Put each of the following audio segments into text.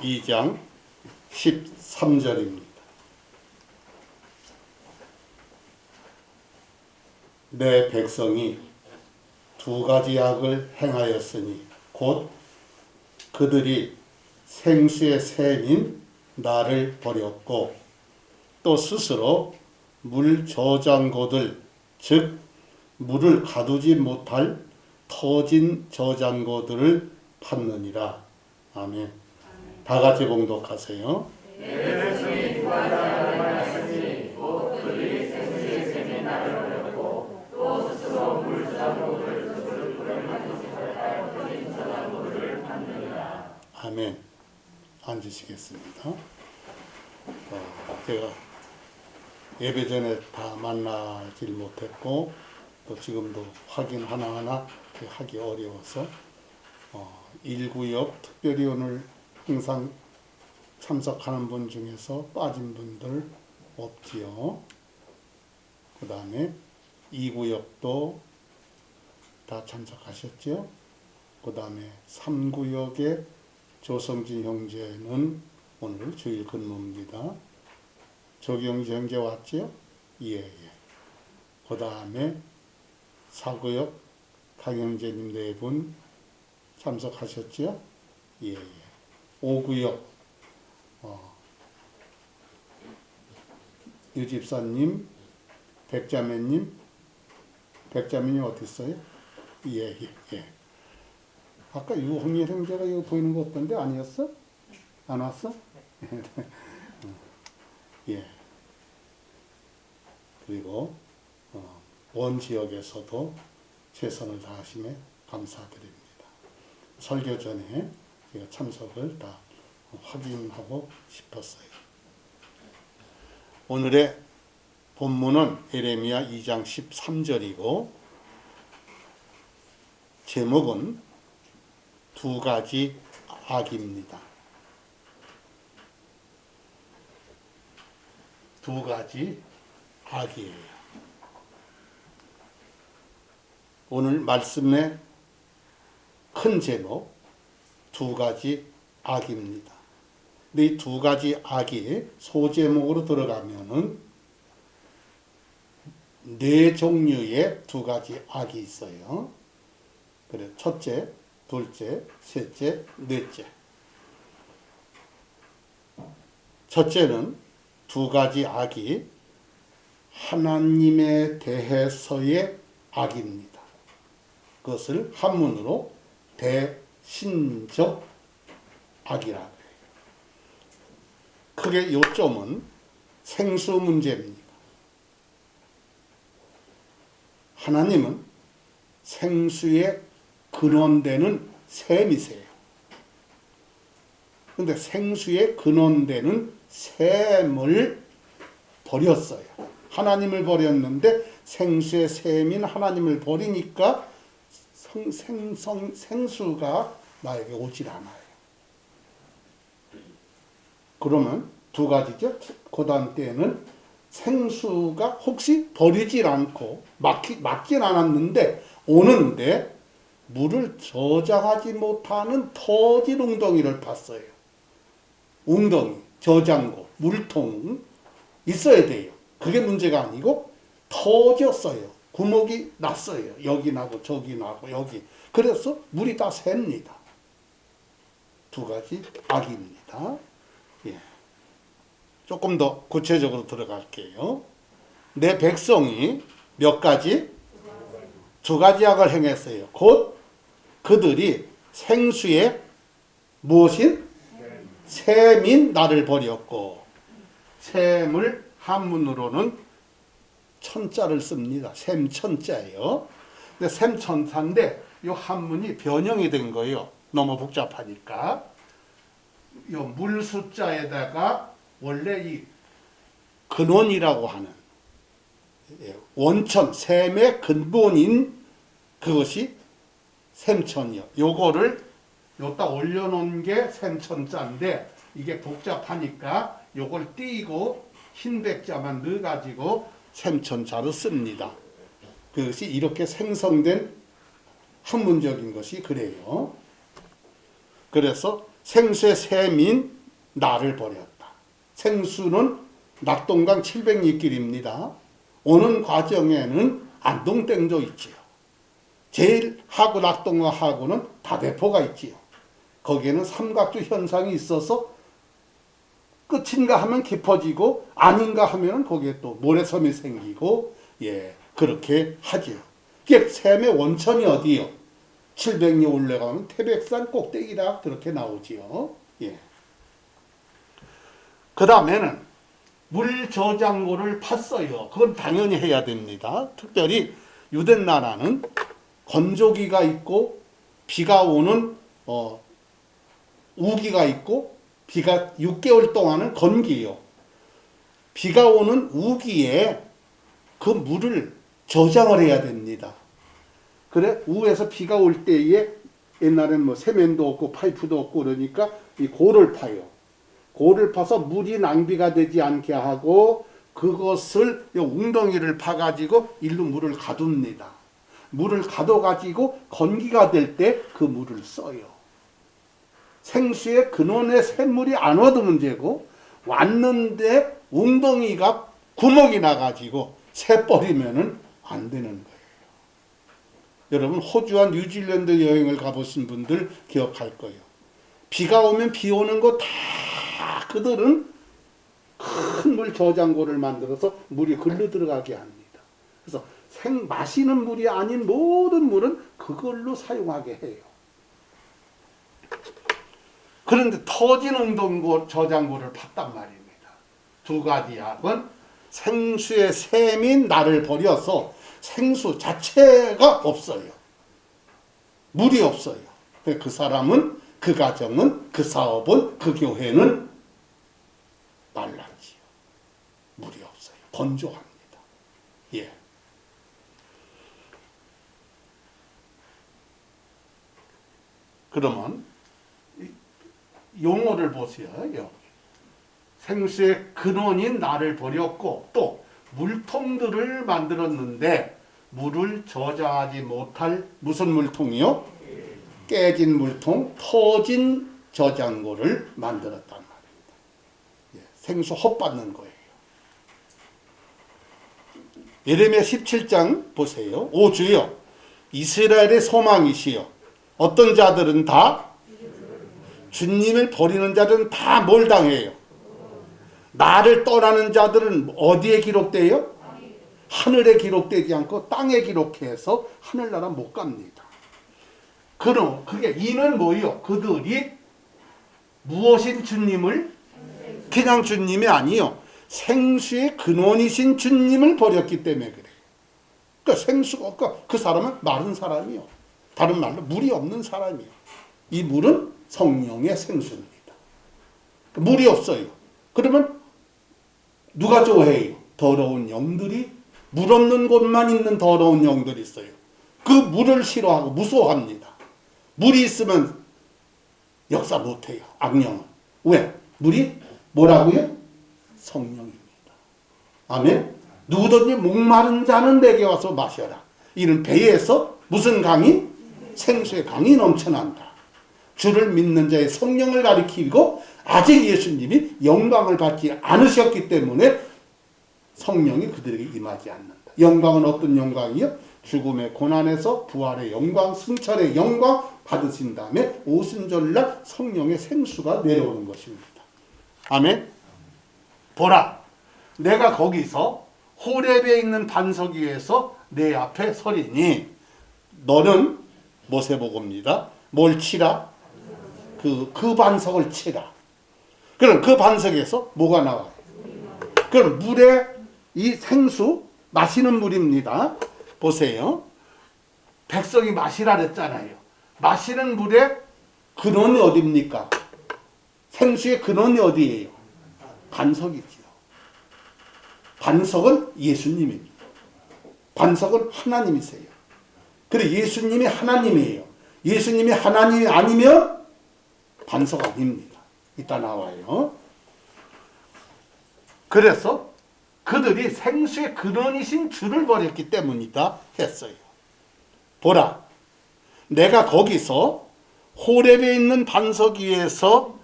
2장 13절입니다. 내 백성이 두 가지 악을 행하였으니 곧 그들이 생수의 샘인 나를 버렸고 또 스스로 물 저장고들 즉 물을 가두지 못할 터진 저장고들을 팠느니라. 아멘. 다 같이 봉독하세요. 내 백성이 두 가지 악을 행하였으니 곧 그들이 생수의 샘인 나를 버렸고 또 스스로 물 저장고들 즉 물을 가두지 못할 터진 저장고들을 팠느니라. 아멘. 앉으시겠습니다. 제가 예배 전에 다 만나질 못했고 또 지금도 확인 하나하나 하기 어려워서 1구역 특별히 오늘 항상 참석하는 분 중에서 빠진 분들 없지요. 그 다음에 2구역도 다 참석하셨죠. 그 다음에 3구역의 조성진 형제는 오늘 주일 근무입니다. 조경지 형제 왔죠? 예. 그 다음에 4구역 강형제님 4분 참석하셨죠? 예. 5구역 유집사님, 백자매님 어디 있어요? 예. 아까 유홍일 형제가 여기 보이는 거 없던데 아니었어? 안 왔어? 예. 그리고 원 지역에서도 최선을 다하심에 감사드립니다. 설교 전에 제가 참석을 다 확인하고 싶었어요. 오늘의 본문은 예레미야 2장 13절이고 제목은 두 가지 악입니다. 두 가지 악이에요. 오늘 말씀의 큰 제목 두 가지 악입니다. 근데 이 두 가지 악이 소제목으로 들어가면은 네 종류의 두 가지 악이 있어요. 그래, 첫째, 둘째, 셋째, 넷째. 첫째는 두 가지 악이 하나님에 대해서의 악입니다. 그것을 한문으로 대신적 악이라고 해요. 크게 요점은 생수 문제입니다. 하나님은 생수의 근원되는 샘이세요. 그런데 생수의 근원되는 샘을 버렸어요. 하나님을 버렸는데 생수의 샘인 하나님을 버리니까 생수가 나에게 오질 않아요. 그러면 두 가지죠. 고단 때는 생수가 혹시 버리질 않고 막진 않았는데 오는데 물을 저장하지 못하는 터진 웅덩이를 팠어요. 웅덩이, 저장고, 물통 있어야 돼요. 그게 문제가 아니고 터졌어요. 구멍이 났어요. 여기 나고 저기 나고 여기. 그래서 물이 다 셉니다. 두 가지 악입니다. 예. 조금 더 구체적으로 들어갈게요. 내 백성이 몇 가지? 두 가지 악을 행했어요. 곧 그들이 생수의 무엇인? 샘인 나를 버렸고 샘을 한문으로는 천자를 씁니다. 샘천자예요. 근데 샘천사인데 이 한문이 변형이 된 거예요. 너무 복잡하니까. 이 물 숫자에다가 원래 이 근원이라고 하는 원천, 샘의 근본인 그것이 샘천이요. 요거를 여기다 올려놓은 게 샘천자인데 이게 복잡하니까 요걸 띄고 흰 백자만 넣어가지고 샘천자로 씁니다. 그것이 이렇게 생성된 학문적인 것이 그래요. 그래서 생수의 샘인 나를 버렸다. 생수는 낙동강 700리길입니다. 오는 과정에는 안동땡도 있지요. 제일 하구 낙동강하고는 다대포가 있지요. 거기에는 삼각주 현상이 있어서 끝인가 하면 깊어지고 아닌가 하면 거기에 또 모래섬이 생기고 그렇게 하지요. 이게 샘의 원천이 어디요? 700리 올라가면 태백산 꼭대기라 그렇게 나오지요. 그 다음에는 물 저장고를 팠어요. 그건 당연히 해야 됩니다. 특별히 유대 나라는 건조기가 있고 비가 오는 우기가 있고 비가 6개월 동안은 건기요. 비가 오는 우기에 그 물을 저장을 해야 됩니다. 그래 우에서 비가 올 때에 옛날엔 뭐 세면도 없고 파이프도 없고 그러니까 이 고를 파요. 고를 파서 물이 낭비가 되지 않게 하고 그것을 웅덩이를 파가지고 일로 물을 가둡니다. 물을 가둬가지고 건기가 될 때 그 물을 써요. 생수의 근원의 샘물이 안 와도 문제고 왔는데 웅덩이가 구멍이 나가지고 새버리면은 안 되는 거예요. 여러분 호주와 뉴질랜드 여행을 가보신 분들 기억할 거예요. 비가 오면 비 오는 거 다 그들은 큰 물 저장고를 만들어서 물이 글로 들어가게 합니다. 그래서 마시는 물이 아닌 모든 물은 그걸로 사용하게 해요. 그런데 터진 웅덩이 저장고를 팠단 말입니다. 두 가지 약은 생수의 샘인 나를 버려서 생수 자체가 없어요. 물이 없어요. 그 사람은, 그 가정은, 그 사업은, 그 교회는 말랐지요. 물이 없어요. 건조합니다. 그러면 용어를 보세요. 여기. 생수의 근원인 나를 버렸고 또 물통들을 만들었는데 물을 저장하지 못할 무슨 물통이요? 깨진 물통, 터진 저장고를 만들었단 말입니다. 생수 헛받는 거예요. 예레미야 17장 보세요. 오 주여 이스라엘의 소망이시여 어떤 자들은 다 주님을 버리는 자들은 다 뭘 당해요? 나를 떠나는 자들은 어디에 기록돼요? 하늘에 기록되지 않고 땅에 기록해서 하늘나라 못 갑니다. 그럼 그게 이는 뭐예요? 그들이 무엇인 주님을 그냥 주님이 아니요. 생수의 근원이신 주님을 버렸기 때문에 그래요. 그러니까 생수가 그 사람은 마른 사람이요. 다른 말로 물이 없는 사람이요. 이 물은 성령의 생수입니다. 물이 없어요. 그러면 누가 좋아해요? 더러운 영들이 물 없는 곳만 있는 더러운 영들이 있어요. 그 물을 싫어하고 무서워합니다. 물이 있으면 역사 못해요. 악령은. 왜? 물이 뭐라고요? 성령입니다. 아멘. 누구든지 목마른 자는 내게 와서 마셔라. 이는 배에서 무슨 강이? 생수의 강이 넘쳐난다. 주를 믿는 자의 성령을 가리키고 아직 예수님이 영광을 받지 않으셨기 때문에 성령이 그들에게 임하지 않는다. 영광은 어떤 영광이요? 죽음의 고난에서 부활의 영광, 승천의 영광 받으신 다음에 오순절날 성령의 생수가 내려오는 것입니다. 아멘. 보라, 내가 거기서 호렙에 있는 반석 위에서 내 앞에 서리니 너는 모세보고입니다. 뭘 치라? 그 반석을 치라. 그럼 그 반석에서 뭐가 나와요? 그럼 물에 이 생수 마시는 물입니다. 보세요. 백성이 마시라 그랬잖아요. 마시는 물의 근원이 어디입니까? 생수의 근원이 어디예요? 반석이지요. 반석은 예수님입니다. 반석은 하나님이세요. 그래 예수님이 하나님이에요. 예수님이 하나님이 아니면 반석 아닙니다. 이따 나와요. 그래서 그들이 생수의 근원이신 주를 버렸기 때문이다 했어요. 보라, 내가 거기서 호렙에 있는 반석 위에서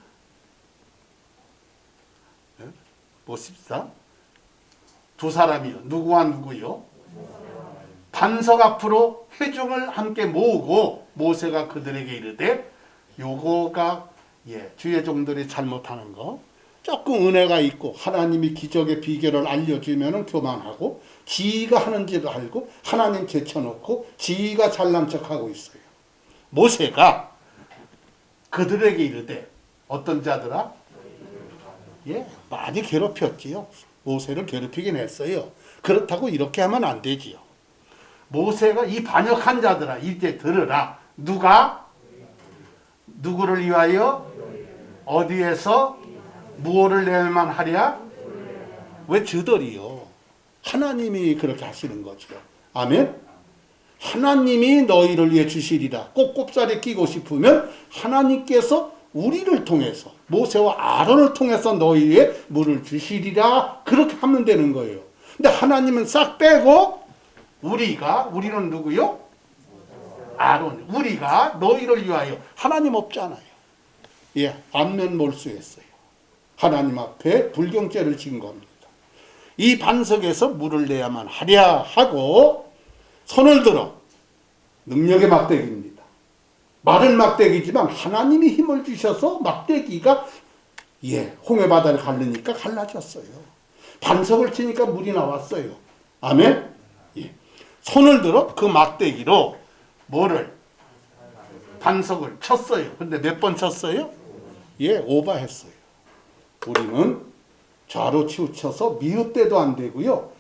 보십시다. 두 사람이요. 누구와 누구요? 반석 앞으로 회중을 함께 모으고 모세가 그들에게 이르되 요거가 주의 종들이 잘못하는 거 조금 은혜가 있고 하나님이 기적의 비결을 알려주면 교만하고 지가 하는지도 알고 하나님 제쳐놓고 지가 잘난 척하고 있어요. 모세가 그들에게 이르되 어떤 자들아? 많이 괴롭혔지요. 모세를 괴롭히긴 했어요. 그렇다고 이렇게 하면 안 되지요. 모세가 이 반역한 자들아 이제 들으라. 누구를 위하여 어디에서 무엇을 내만 하랴? 왜 저들이요? 하나님이 그렇게 하시는 거죠. 아멘. 하나님이 너희를 위해 주시리라. 꼭곱살이 끼고 싶으면 하나님께서 우리를 통해서 모세와 아론을 통해서 너희에게 물을 주시리라. 그렇게 하면 되는 거예요. 근데 하나님은 싹 빼고 우리는 누구요? 아론. 우리가 너희를 위하여. 하나님 없잖아요. 안면 몰수했어요. 하나님 앞에 불경죄를 진 겁니다. 이 반석에서 물을 내야만 하랴 하고 손을 들어. 능력의 막대기입니다. 마른 막대기지만 하나님이 힘을 주셔서 막대기가 홍해바다를 가르니까 갈라졌어요. 반석을 치니까 물이 나왔어요. 아멘. 손을 들어 그 막대기로 반석을 쳤어요. 근데 몇 번 쳤어요? 오버했어요. 우리는 좌로 치우쳐서 미웃대도 안 되고요.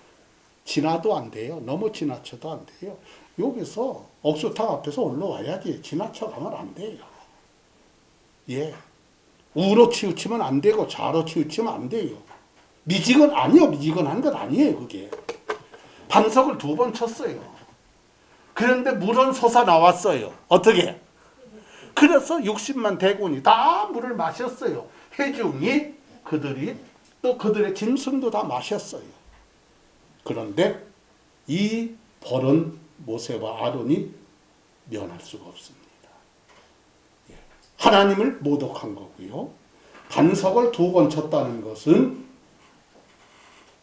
지나도 안 돼요. 너무 지나쳐도 안 돼요. 여기서 억수탕 앞에서 올라와야지. 지나쳐 가면 안 돼요. 우로 치우치면 안 되고 좌로 치우치면 안 돼요. 미지근한 것 아니에요. 그게. 반석을 2번 쳤어요. 그런데 물은 솟아 나왔어요. 어떻게? 그래서 60만 대군이 다 물을 마셨어요. 회중이 그들의 짐승도 다 마셨어요. 그런데 이 벌은 모세와 아론이 면할 수가 없습니다. 하나님을 모독한 거고요. 반석을 2번 쳤다는 것은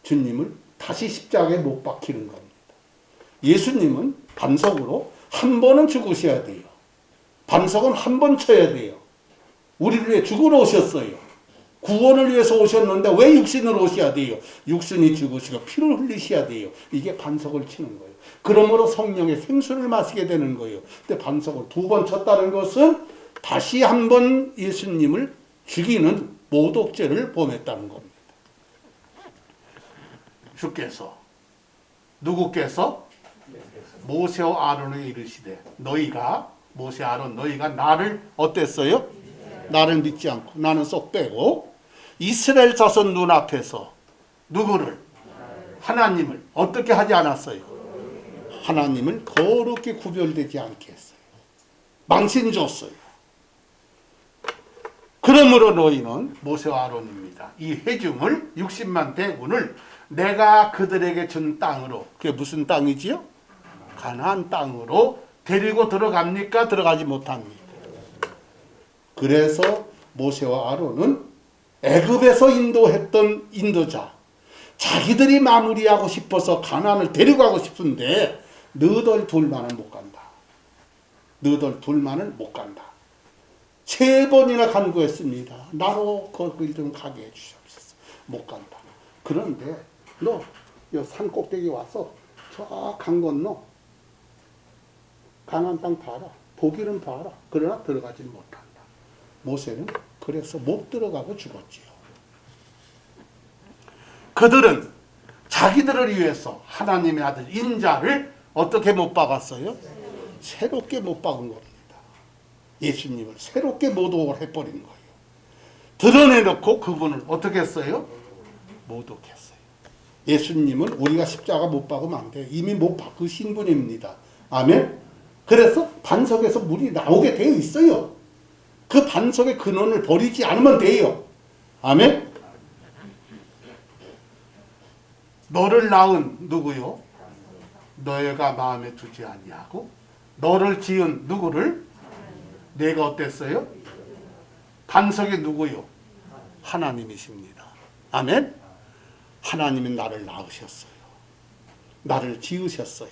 주님을 다시 십자가에 못 박히는 겁니다. 예수님은 반석으로 한 번은 죽으셔야 돼요. 반석은 한 번 쳐야 돼요. 우리를 위해 죽으러 오셨어요. 구원을 위해서 오셨는데 왜 육신으로 오셔야 돼요? 육신이 죽으시고 피를 흘리셔야 돼요. 이게 반석을 치는 거예요. 그러므로 성령의 생수를 마시게 되는 거예요. 근데 반석을 2번 쳤다는 것은 다시 한 번 예수님을 죽이는 모독죄를 범했다는 겁니다. 누구께서 모세와 아론에게 이르시되 모세 아론 너희가 나를 어땠어요? 나를 믿지 않고 나는 쏙 빼고 이스라엘 자손 눈앞에서 누구를? 하나님을 어떻게 하지 않았어요? 하나님을 거룩히 구별되지 않게 했어요. 망신 줬어요. 그러므로 너희는 모세와 아론입니다. 이 회중을 60만 대군을 내가 그들에게 준 땅으로, 그게 무슨 땅이지요? 가나안 땅으로 데리고 들어갑니까? 들어가지 못합니까? 그래서 모세와 아론은 애굽에서 인도했던 인도자, 자기들이 마무리하고 싶어서 가나안을 데리고 가고 싶은데 너희들 둘만은 못 간다. 너희들 둘만은 못 간다. 3번이나 간구했습니다. 나로 거길 좀 가게 해주시옵소서. 못 간다. 그런데 너 산 꼭대기 와서 저 강 건너 가나안 땅 봐라. 보기는 봐라. 그러나 들어가지 못한다. 모세는 그래서 못 들어가고 죽었지요. 그들은 자기들을 위해서 하나님의 아들 인자를 어떻게 못 박았어요? 새롭게 못 박은 겁니다. 예수님을 새롭게 모독을 해버린 거예요. 드러내놓고 그분을 어떻게 했어요? 모독했어요. 예수님은 우리가 십자가 못 박으면 안 돼요. 이미 못 박으신 분입니다. 아멘? 그래서 반석에서 물이 나오게 되어 있어요. 그 반석의 근원을 버리지 않으면 돼요. 아멘? 너를 낳은 누구요? 너희가 마음에 두지 아니하고 너를 지은 누구를? 내가 어땠어요? 반석이 누구요? 하나님이십니다. 아멘. 하나님이 나를 낳으셨어요. 나를 지으셨어요.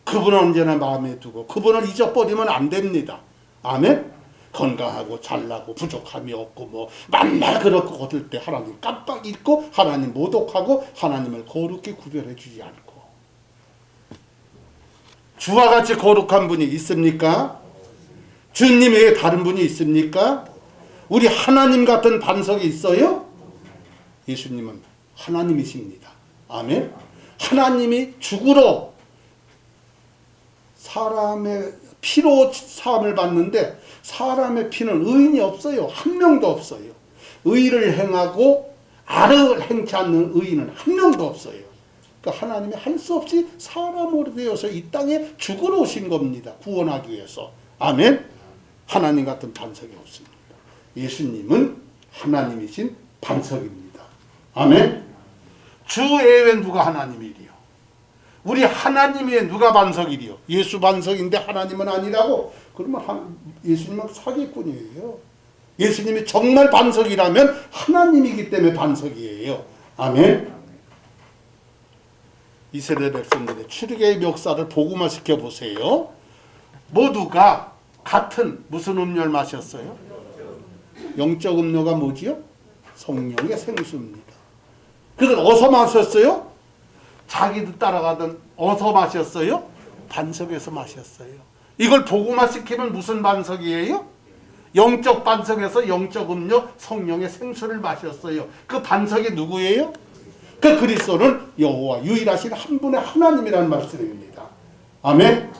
그분은 언제나 마음에 두고 그분을 잊어버리면 안 됩니다. 아멘. 건강하고 잘나고 부족함이 없고 뭐 만날 그렇고 거들 때 하나님 깜빡 잊고 하나님 모독하고 하나님을 거룩히 구별해 주지 않고. 주와 같이 거룩한 분이 있습니까? 주님 외에 다른 분이 있습니까? 우리 하나님 같은 반석이 있어요? 예수님은 하나님이십니다. 아멘. 하나님이 죽으러 사람의 피로 사함을 받는데 사람의 피는 의인이 없어요. 한 명도 없어요. 의를 행하고 악을 행치 않는 의인은 한 명도 없어요. 그러니까 하나님이 할 수 없이 사람으로 되어서 이 땅에 죽으러 오신 겁니다. 구원하기 위해서. 아멘. 하나님 같은 반석이 없습니다. 예수님은 하나님이신 반석입니다. 아멘. 주 외에 누가 하나님이리요? 우리 하나님 외에 누가 반석이리요? 예수 반석인데 하나님은 아니라고? 그러면 예수님은 사기꾼이에요. 예수님이 정말 반석이라면 하나님이기 때문에 반석이에요. 아멘. 이스라엘 백성들의 출애굽의 역사를 복음화시켜 보세요. 모두가 같은 무슨 음료를 마셨어요? 영적 음료가 뭐지요? 성령의 생수입니다. 그들 어디서 마셨어요? 자기도 따라가던 어디서 마셨어요? 반석에서 마셨어요. 이걸 복음화시키면 무슨 반석이에요? 영적 반석에서 영적 음료 성령의 생수를 마셨어요. 그 반석이 누구예요? 그 그리스도는 여호와 유일하신 한 분의 하나님이라는 말씀입니다. 아멘.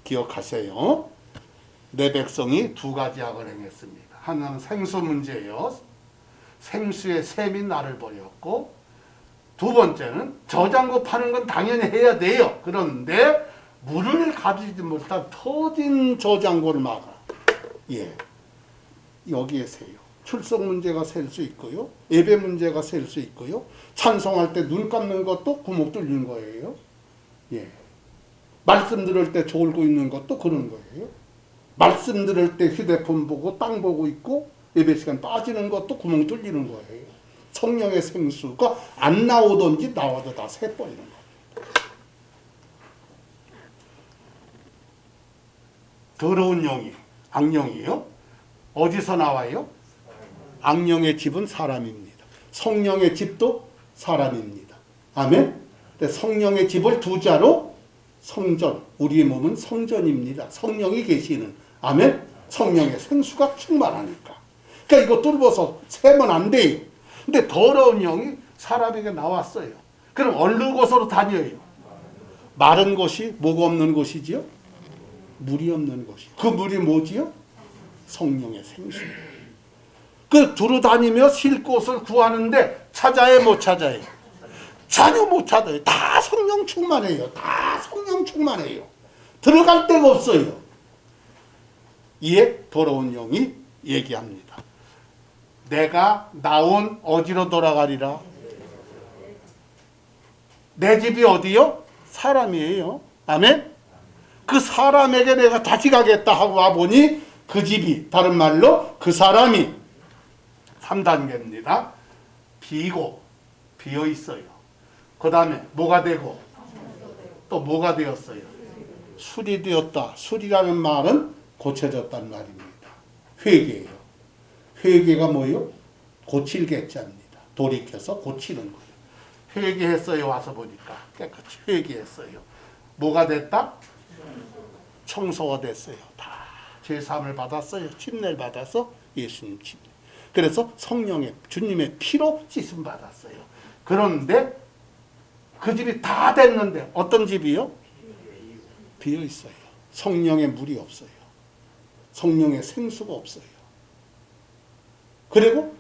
기억하세요. 내 백성이 두 가지 악을 행했습니다. 하나는 생수 문제예요. 생수의 샘이 나를 버렸고, 두 번째는 저장고 파는 건 당연히 해야 돼요. 그런데 물을 가지지 못한 터진 저장고를 막아. 예, 여기에 세요. 출석 문제가 셀 수 있고요. 예배 문제가 셀 수 있고요. 찬송할 때 눈 감는 것도 구멍 뚫린 거예요. 예. 말씀 들을 때 졸고 있는 것도 그런 거예요. 말씀 들을 때 휴대폰 보고 땅 보고 있고 예배 시간 빠지는 것도 구멍 뚫리는 거예요. 성령의 생수가 안 나오든지 나와도 다 새버리는 겁니다. 더러운 영이 악령이요. 어디서 나와요? 악령의 집은 사람입니다. 성령의 집도 사람입니다. 아멘. 성령의 집을 두 자로 성전, 우리의 몸은 성전입니다. 성령이 계시는. 아멘. 성령의 생수가 충만하니까. 그러니까 이거 뚫어서 세면 안 돼요. 근데 더러운 영이 사람에게 나왔어요. 그럼 어느 곳으로 다녀요? 마른 곳이 뭐가 없는 곳이지요? 물이 없는 곳이. 그 물이 뭐지요? 성령의 생수. 그 두루 다니며 쉴 곳을 구하는데 찾아야 못 찾아요? 전혀 못 찾아요. 다 성령 충만해요. 다 성령 충만해요. 들어갈 데가 없어요. 이에 더러운 영이 얘기합니다. 내가 나온 어디로 돌아가리라? 내 집이 어디요? 사람이에요. 아멘? 그 사람에게 내가 다시 가겠다 하고 와보니 그 집이, 다른 말로 그 사람이 3단계입니다. 비고, 비어 있어요. 그 다음에 뭐가 되고 또 뭐가 되었어요? 술이 되었다. 술이라는 말은 고쳐졌다는 말입니다. 회개예요. 회개가 뭐예요? 고칠 개자입니다. 돌이켜서 고치는 거예요. 회개했어요. 와서 보니까 깨끗이 회개했어요. 뭐가 됐다? 청소가 됐어요. 다 죄사함을 받았어요. 침례를 받아서 예수님 침례. 그래서 성령의 주님의 피로 씻음 받았어요. 그런데 그 집이 다 됐는데 어떤 집이요? 비어 있어요. 성령의 물이 없어요. 성령의 생수가 없어요. 그리고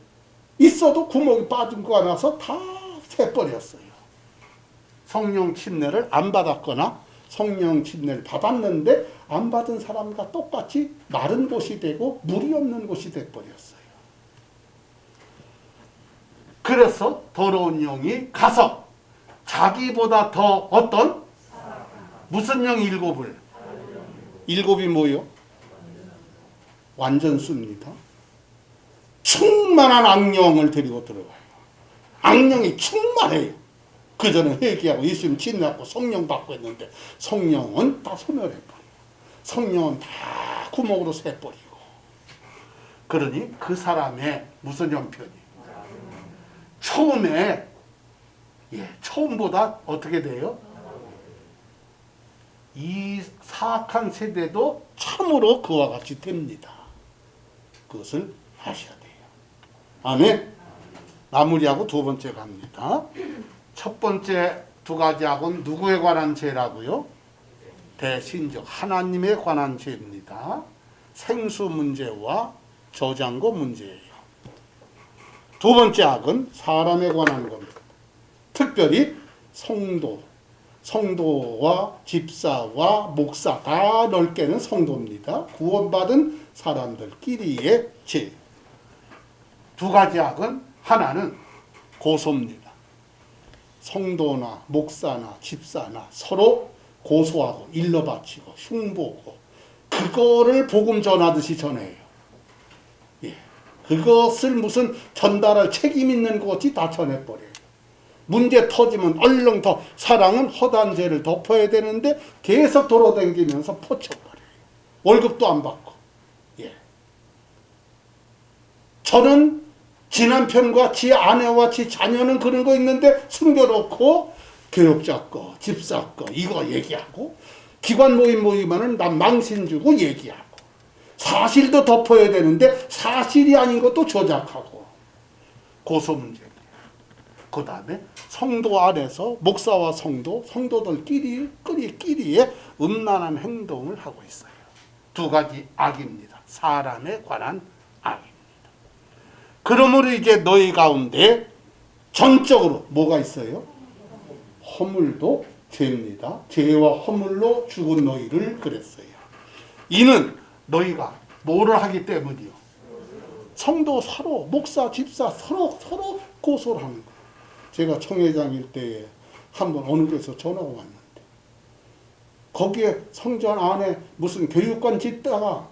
있어도 구멍이 빠진 거 나서 다 새버렸어요. 성령 침례를 안 받았거나 성령 침례를 받았는데 안 받은 사람과 똑같이 마른 곳이 되고 물이 없는 곳이 돼버렸어요. 그래서 더러운 영이 가서 자기보다 더 어떤 무슨 영 일곱을 일곱이 뭐요? 완전수입니다. 충만한 악령을 데리고 들어가요. 악령이 충만해요. 그 전에 회개하고 예수님 진리하고 성령 받고 했는데 성령은 다 소멸해버려요. 성령은 다 구멍으로 새버리고. 그러니 그 사람의 무슨 형편이? 처음에 처음보다 어떻게 돼요? 이 사악한 세대도 참으로 그와 같이 됩니다. 그것을 하셔야 돼요. 아멘. 마무리하고 두 번째 갑니다. 첫 번째 두 가지 악은 누구에 관한 죄라고요? 대신적 하나님에 관한 죄입니다. 생수 문제와 저장고 문제예요. 두 번째 악은 사람에 관한 겁니다. 특별히 성도와 집사와 목사 다 넓게는 성도입니다. 구원받은 사람들끼리의 죄. 두 가지 악은 하나는 고소입니다. 성도나 목사나 집사나 서로 고소하고 일러바치고 흉보고 그거를 복음 전하듯이 전해요. 그것을 무슨 전달할 책임 있는 것이 다 전해버려요. 문제 터지면 얼른 더 사랑은 허다한 죄를 덮어야 되는데 계속 돌아다니면서 포쳐버려요. 월급도 안 받고. 저는 지 남편과 지 아내와 지 자녀는 그런 거 있는데 숨겨놓고 교육자 거, 집사 거 이거 얘기하고 기관 모임하면 난 망신 주고 얘기하고 사실도 덮어야 되는데 사실이 아닌 것도 조작하고 고소 문제입니다. 그 다음에 성도 안에서 목사와 성도들끼리의 음란한 행동을 하고 있어요. 두 가지 악입니다. 사람에 관한 악입니다. 그러므로 이제 너희 가운데 전적으로 뭐가 있어요? 허물도 죄입니다. 죄와 허물로 죽은 너희를 그랬어요. 이는 너희가 뭐를 하기 때문이요? 성도 서로, 목사, 집사 서로 고소를 하는 거예요. 제가 총회장일 때에 한번 어느 곳에서 전화가 왔는데 거기에 성전 안에 무슨 교육관 짓다가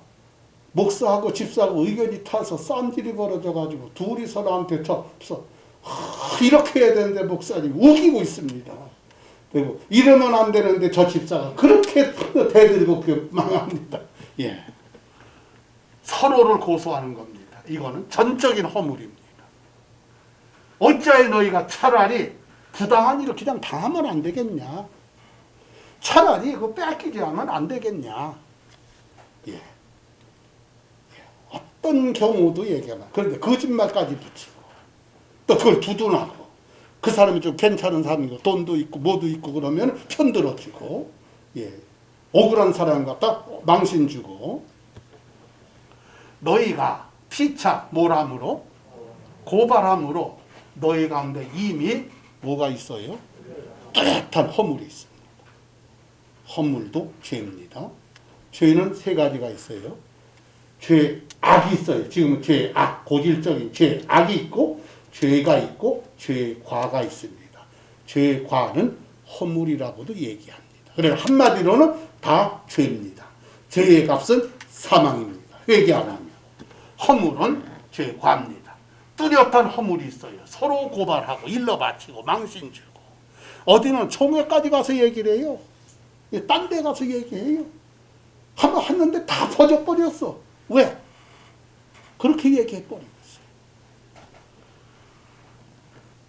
목사하고 집사하고 의견이 타서 쌈질이 벌어져가지고 둘이서 나한테 이렇게 해야 되는데 목사님 우기고 있습니다. 그리고 이러면 안 되는데 저 집사가 그렇게 대들고 망합니다. 서로를 고소하는 겁니다. 이거는 전적인 허물입니다. 어찌하여 너희가 차라리 부당한 일을 그냥 당하면 안 되겠냐? 차라리 그거 뺏기지 하면 안 되겠냐? 어떤 경우도 얘기하면 그런데 거짓말까지 붙이고 또 그걸 두둔하고 그 사람이 좀 괜찮은 사람이고 돈도 있고 뭐도 있고 그러면 편들어주고 억울한 사람 갖다 망신 주고 너희가 피차 몰함으로 고발함으로 너희 가운데 이미 뭐가 있어요? 뚜렷한 허물이 있습니다. 허물도 죄입니다. 죄는 세 가지가 있어요. 죄악이 있어요. 지금은 죄악, 고질적인 죄악이 있고 죄가 있고 죄과가 있습니다. 죄과는 허물이라고도 얘기합니다. 그래서 한마디로는 다 죄입니다. 죄의 값은 사망입니다. 회개 안 하면. 허물은 죄과입니다. 뚜렷한 허물이 있어요. 서로 고발하고 일러 바치고 망신 주고 어디는 총회까지 가서 얘기를 해요. 딴 데 가서 얘기해요. 한번 했는데 다 퍼져버렸어. 왜? 그렇게 얘기해버린 거어요.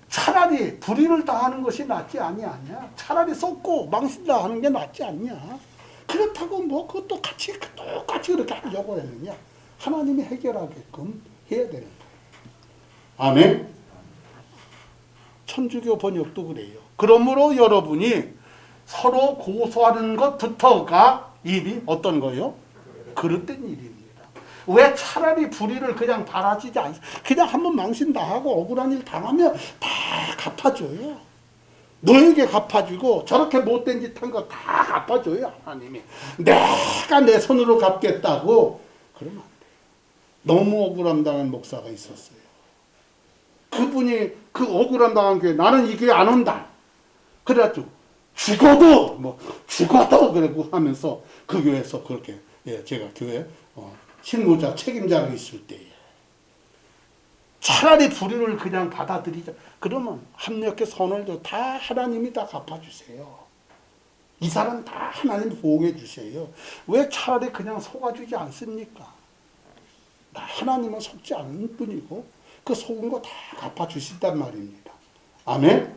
차라리 불의를 당하는 것이 낫지 아니냐. 차라리 썩고 망신 당하는 게 낫지 않냐. 그렇다고 뭐 그것도 똑같이 그렇게 하려고 했느냐. 하나님이 해결하게끔 해야 되는 거예요. 아멘. 천주교 번역도 그래요. 그러므로 여러분이 서로 고소하는 것부터가 이미 어떤 거요? 그릇된 일입니다. 왜 차라리 불의를 그냥 바라지지 않 그냥 한번 망신 당하고 억울한 일 당하면 다 갚아줘요. 너에게 갚아주고 저렇게 못된 짓 한 거 다 갚아줘요. 하나님이. 내가 내 손으로 갚겠다고 그러면 안 돼요. 너무 억울함 당한 목사가 있었어요. 그분이 그 억울함 당한 교회 나는 이 교회 안 온다. 그래가지고 죽어도 그러고 하면서 그 교회에서 그렇게 제가 교회 실무자 책임자로 있을 때에 차라리 불의를 그냥 받아들이자. 그러면 합력의 선을도 다 하나님이 다 갚아주세요. 이 사람 다 하나님이 보호해 주세요. 왜 차라리 그냥 속아주지 않습니까? 하나님은 속지 않는 분이고 그 속은 거 다 갚아주신단 말입니다. 아멘.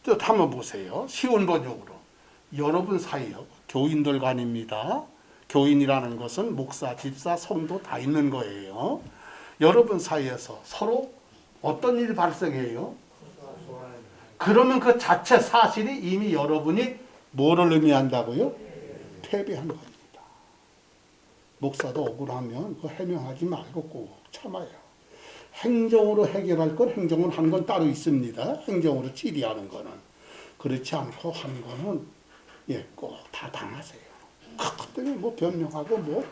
또 한번 보세요. 쉬운 번역으로. 여러분 사이요. 교인들 간입니다. 교인이라는 것은 목사, 집사, 성도 다 있는 거예요. 여러분 사이에서 서로 어떤 일이 발생해요? 그러면 그 자체 사실이 이미 여러분이 뭐를 의미한다고요? 패배한 겁니다. 목사도 억울하면 그거 해명하지 말고 꼭 참아요. 행정으로 해결할 건 행정은 하는 건 따로 있습니다. 행정으로 질의하는 거는. 그렇지 않고 하는 거는 꼭 다 당하세요. 그때는 뭐 변명하고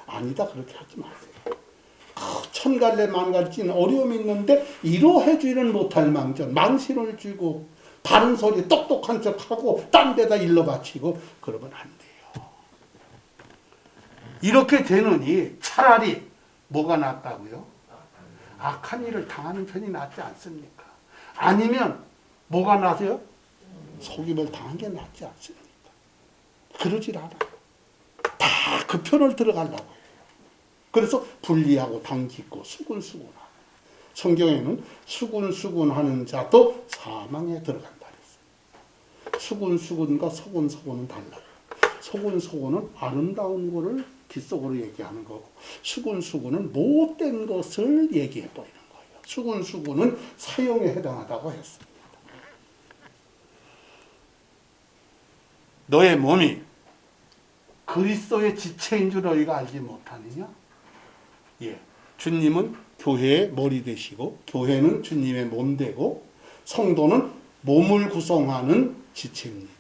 아니다 그렇게 하지 마세요. 천갈래 만갈지는 어려움이 있는데 이로해 주지는 못할 망정 망신을 주고 바른 소리 똑똑한 척하고 딴 데다 일러 바치고 그러면 안 돼요. 이렇게 되느니 차라리 뭐가 낫다고요? 악한 일을 당하는 편이 낫지 않습니까? 아니면 뭐가 나세요? 속임을 당한 게 낫지 않습니까? 그러질 않아요. 다 그 편을 들어가려고 해요. 그래서 분리하고 당짓고 수군수군하고. 성경에는 수군수군하는 자도 사망에 들어간다 그랬어요. 수군수군과 서군서군은 달라요. 서군서군은 아름다운 거를 빗속으로 얘기하는 거고 수군수군은 못된 것을 얘기해 버리는 거예요. 수군수군은 사형에 해당하다고 했습니다. 너의 몸이 그리스도의 지체인 줄 너희가 알지 못하느냐? 주님은 교회의 머리 되시고 교회는 주님의 몸 되고 성도는 몸을 구성하는 지체입니다.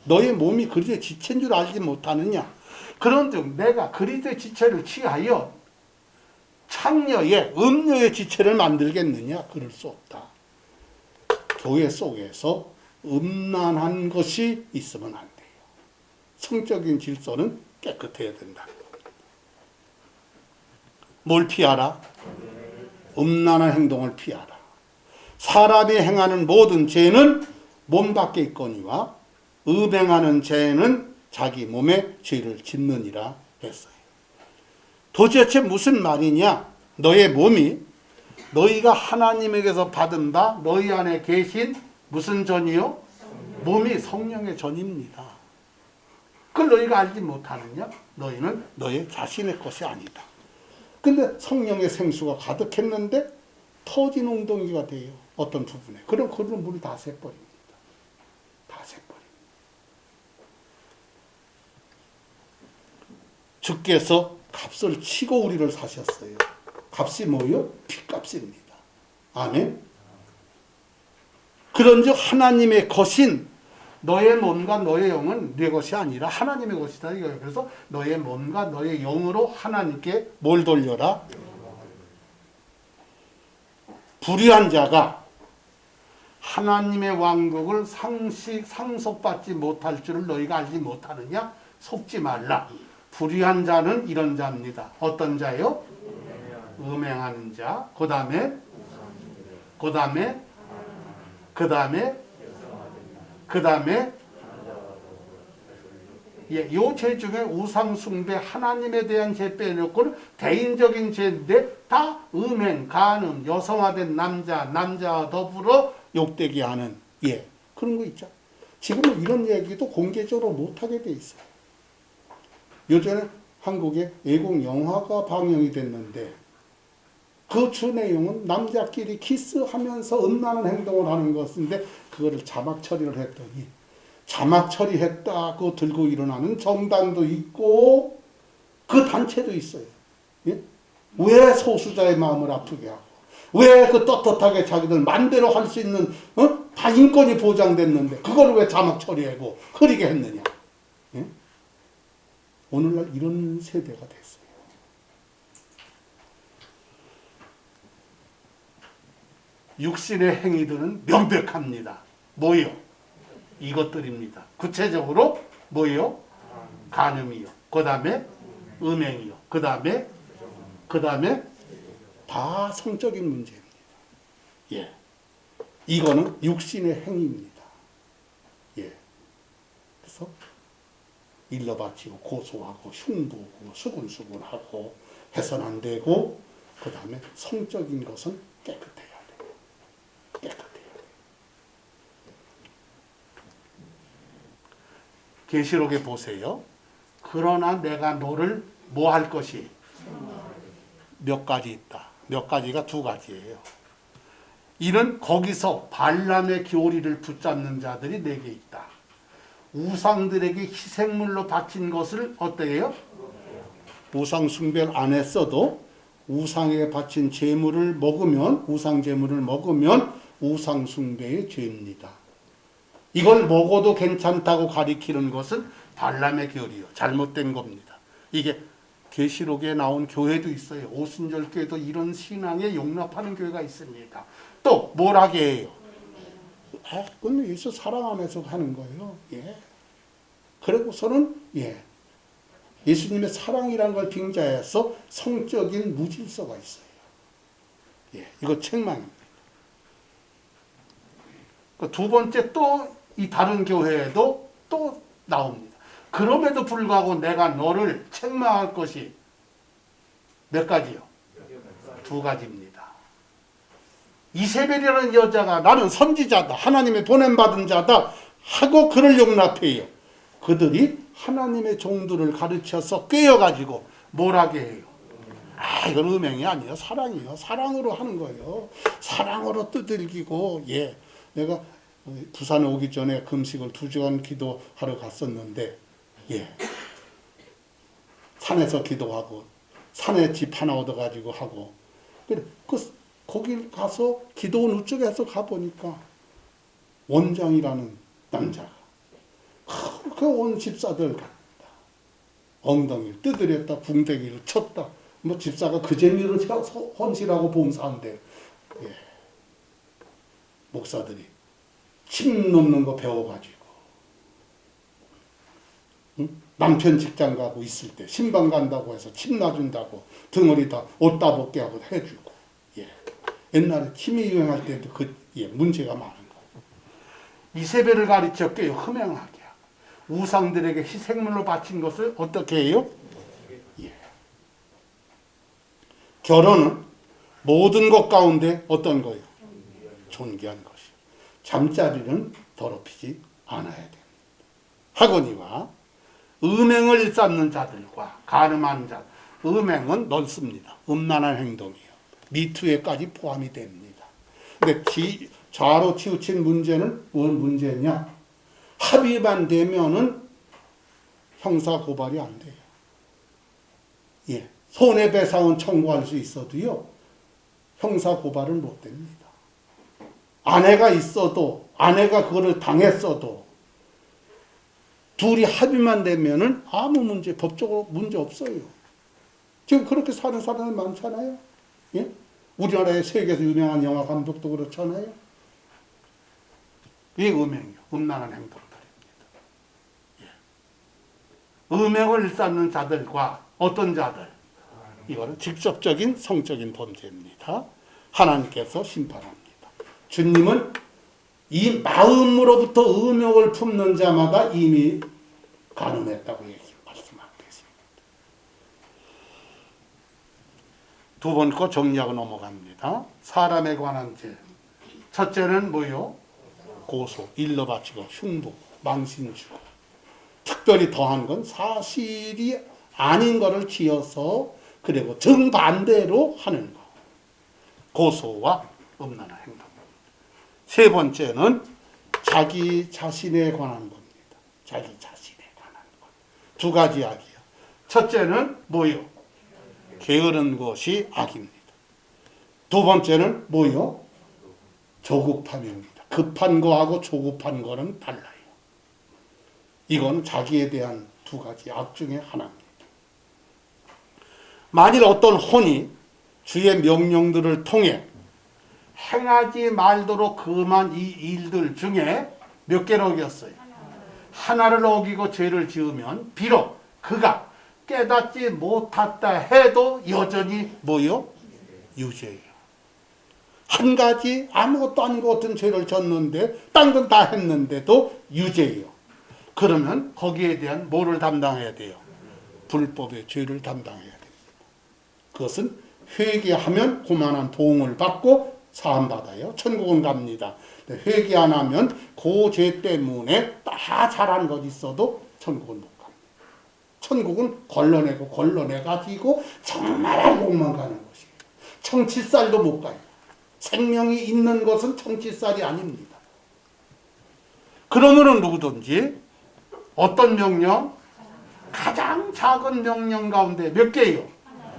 너의 몸이 그리스도의 지체인 줄 알지 못하느냐? 그런즉 내가 그리스도의 지체를 취하여 창녀의 음녀의 지체를 만들겠느냐? 그럴 수 없다. 교회 속에서 음란한 것이 있으면 안 돼요. 성적인 질서는 깨끗해야 된다. 뭘 피하라? 음란한 행동을 피하라. 사람이 행하는 모든 죄는 몸 밖에 있거니와 음행하는 죄는 자기 몸에 죄를 짓느니라 했어요. 도대체 무슨 말이냐? 너의 몸이 너희가 하나님에게서 받은 바 너희 안에 계신 무슨 전이요? 몸이 성령의 전입니다. 그걸 너희가 알지 못하느냐? 너희는 너희 자신의 것이 아니다. 근데 성령의 생수가 가득했는데 터진 웅덩이가 돼요. 어떤 부분에. 그럼 그런 물이 다 새버립니다. 다 새버립니다. 주께서 값을 치고 우리를 사셨어요. 값이 뭐요? 핏값입니다. 아멘. 그런즉 하나님의 것인 너의 몸과 너의 영은 내 것이 아니라 하나님의 것이다 이거예요. 그래서 너의 몸과 너의 영으로 하나님께 뭘 돌려라? 불의한 자가 하나님의 왕국을 상속받지 못할 줄을 너희가 알지 못하느냐? 속지 말라. 불의한 자는 이런 자입니다. 어떤 자요? 음행하는 자. 그 다음에 요 죄 중에 우상 숭배 하나님에 대한 죄 빼놓고는 개인적인 죄인데 다 음행, 간음, 여성화된 남자와 더불어 욕되게 하는 그런 거 있죠. 지금은 이런 얘기도 공개적으로 못하게 돼 있어요. 요즘에 한국에 애국 영화가 방영이 됐는데 그 주 내용은 남자끼리 키스하면서 음란한 행동을 하는 것인데 그거를 자막 처리를 했더니 자막 처리했다 그거 들고 일어나는 정당도 있고 그 단체도 있어요. 왜 소수자의 마음을 아프게 하고 왜 그 떳떳하게 자기들 맘대로 할 수 있는 다 인권이 보장됐는데 그걸 왜 자막 처리하고 흐리게 했느냐. 오늘날 이런 세대가 됐어요. 육신의 행위들은 명백합니다. 뭐요? 이것들입니다. 구체적으로 뭐요? 간음이요. 그 다음에 음행이요. 그 다음에 다 성적인 문제입니다. 예. 이거는 육신의 행위입니다. 예. 그래서 일러 바치고 고소하고 흉보고 수군수군하고 해서는 안 되고, 그 다음에 성적인 것은 깨끗해야 돼요. 깨끗해야 돼요. 계시록에 보세요. 그러나 내가 너를 뭐 할 것이 몇 가지 있다. 몇 가지가 두 가지예요. 이는 거기서 발람의 교리를 붙잡는 자들이 내게 있다. 우상들에게 희생물로 바친 것을 어떻게 해요? 우상 숭배를 안 했어도 우상에 바친 제물을 먹으면, 우상 제물을 먹으면 우상 숭배의 죄입니다. 이걸 먹어도 괜찮다고 가리키는 것은 발람의 교리요. 잘못된 겁니다. 이게 계시록에 나온 교회도 있어요. 오순절교회도 이런 신앙에 용납하는 교회가 있습니다. 또 뭘 하게 해요? 그건 예수 사랑 안에서 하는 거예요. 예. 그리고서는 예수님의 사랑이라는 걸 빙자해서 성적인 무질서가 있어요. 예. 이거 책망입니다. 두 번째 또 이 다른 교회에도 또 나옵니다. 그럼에도 불구하고 내가 너를 책망할 것이 몇 가지요? 두 가지입니다. 이세벨이라는 여자가 나는 선지자다, 하나님의 보냄받은 자다 하고 그를 용납해요. 그들이 하나님의 종들을 가르쳐서 꿰어가지고 뭘 하게 해요? 이건 음행이 아니에요. 사랑이에요. 사랑으로 하는 거예요. 사랑으로 두들기고. 예, 내가 부산에 오기 전에 금식을 2시간 기도하러 갔었는데, 예, 산에서 기도하고 산에 집 하나 얻어가지고 하고, 거기 가서 기도원 우측에서 가보니까 원장이라는 남자가 그 온 집사들 갑니다. 엉덩이를 두드렸다, 붕대기를 쳤다. 뭐 집사가 그 재미로 헌신하고 봉사한대. 예. 목사들이 침 놓는 거 배워가지고, 응? 남편 직장 가고 있을 때 신방 간다고 해서 침 놔준다고 덩어리다 옷 따벗게 하고 해주고. 예. 옛날에 침이 유행할 때도 문제가 많은 거예요. 이세벨을 가르쳐 꽤 흠행하게 하고 우상들에게 희생물로 바친 것을 어떻게 해요? 예. 결혼은 모든 것 가운데 어떤 거예요? 존귀한 것이요. 잠자리는 더럽히지 않아야 됩니다. 하거니와 음행을 쌓는 자들과 가늠하는 자, 음행은 넓습니다. 음란한 행동이요. 미투에까지 포함이 됩니다. 근데 좌로 치우친 문제는 무슨 문제냐? 합의만 되면은 형사 고발이 안 돼요. 예, 손해배상은 청구할 수 있어도요, 형사 고발은 못 됩니다. 아내가 있어도, 아내가 그거를 당했어도 둘이 합의만 되면은 아무 문제, 법적으로 문제 없어요. 지금 그렇게 사는 사람이 많잖아요. 예? 우리나라의 세계에서 유명한 영화 감독도 그렇잖아요. 이게 음행이요. 음란한 행동들입니다. 예. 음행을 쌓는 자들과 어떤 자들? 이거는 직접적인 성적인 범죄입니다. 하나님께서 심판합니다. 주님은 이 마음으로부터 음욕을 품는 자마다 이미 간음했다고 말씀하고 계십니다. 두 번 거 정리하고 넘어갑니다. 사람에 관한 죄. 첫째는 뭐요? 고소, 일러 바치고, 흉보, 망신 주고. 특별히 더한 건 사실이 아닌 거를 지어서 그리고 정반대로 하는 거. 고소와 음란한 행동. 세 번째는 자기 자신에 관한 겁니다. 자기 자신에 관한 것. 두 가지 악이요. 첫째는 뭐요? 게으른 것이 악입니다. 두 번째는 뭐요? 조급함입니다. 급한 거하고 조급한 거는 달라요. 이건 자기에 대한 두 가지 악 중에 하나입니다. 만일 어떤 혼이 주의 명령들을 통해 행하지 말도록 금한 이 일들 중에 몇 개를 어겼어요? 하나를 어기고 죄를 지으면 비록 그가 깨닫지 못했다 해도 여전히 뭐요? 유죄예요. 한 가지 아무것도 아닌 것 같은 죄를 졌는데 딴 건 다 했는데도 유죄예요. 그러면 거기에 대한 뭐를 담당해야 돼요? 불법의 죄를 담당해야 됩니다. 그것은 회개하면 그만한 보응을 받고 사함받아요. 천국은 갑니다. 회개 안 하면 그 죄 때문에 다 잘한 것 있어도 천국은 못 갑니다. 천국은 걸러내가지고 정말 욕만 가는 것이에요. 청치살도 못 가요. 생명이 있는 것은 청치살이 아닙니다. 그러므로 누구든지 어떤 명령? 가장 작은 명령 가운데 몇 개예요?